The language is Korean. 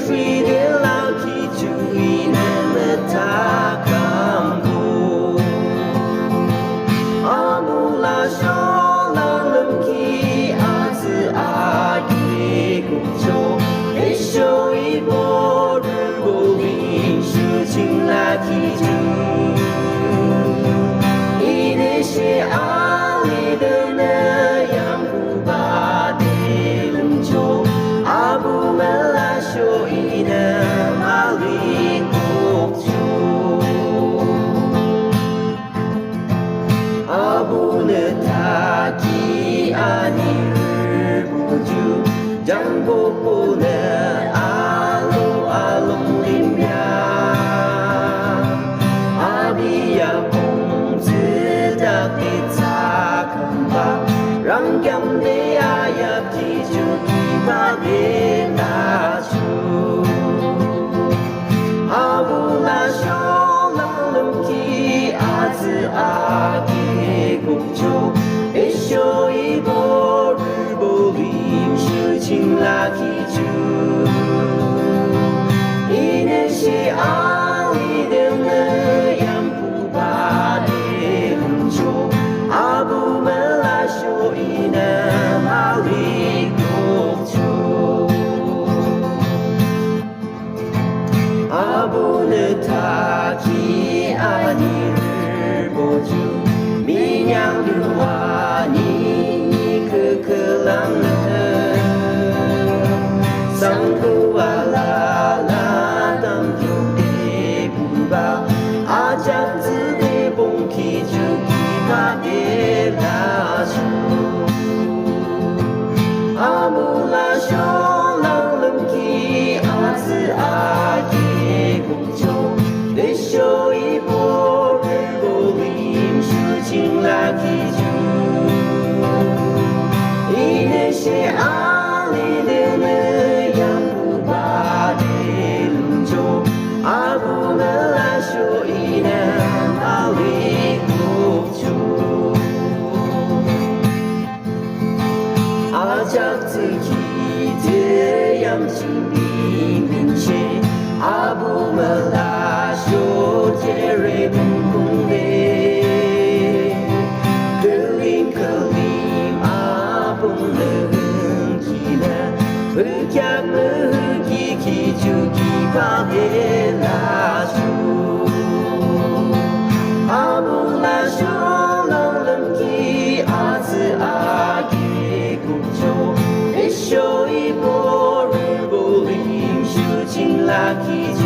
suy đến lao khi chú ý nên ta cảm thụ amula cho lao lâm khi a tự a đi cùng cho để cho ý bố rư vô vi sự chính là khi chú ý để sẽ a li đơn yang bu ba để lâm cho abu mela cho ý nam a li cuộc cho abu는 타기 아니를 보주 장보고는 알로 알롱림야 아비야 봉즈 닥디차 금바 랑겸데 아야 기주 기바베 나주 아부나 쇼랑름키 아즈 아기 국조 에쇼이 보를 보림 슈칭 라기주 이네시 아리드는 양푸바데 금조 아부멜라쇼 이남 아리 국조 아부는 타기 아니를 보주 민양류와니 그클랑는 상구와라라 담주대 부바 아장즈대 봉키주기 바데라주 아무라쇼 랑름키 아즈 아기 공조 내쇼이 보를 보림 슈칭 라기주 이네시 알리드는 양부바데 lum조 아부멜라쇼 이남 알리 국조 아작트 기드 양신비 민체 아부멜라쇼 제레 bunkun데 클림 아봉는 기나 흑약는 기기주기 바데라주 아부라쇼 랑름기 아즈 아기 국조 에쇼이 보를 보림 슈칭 라기주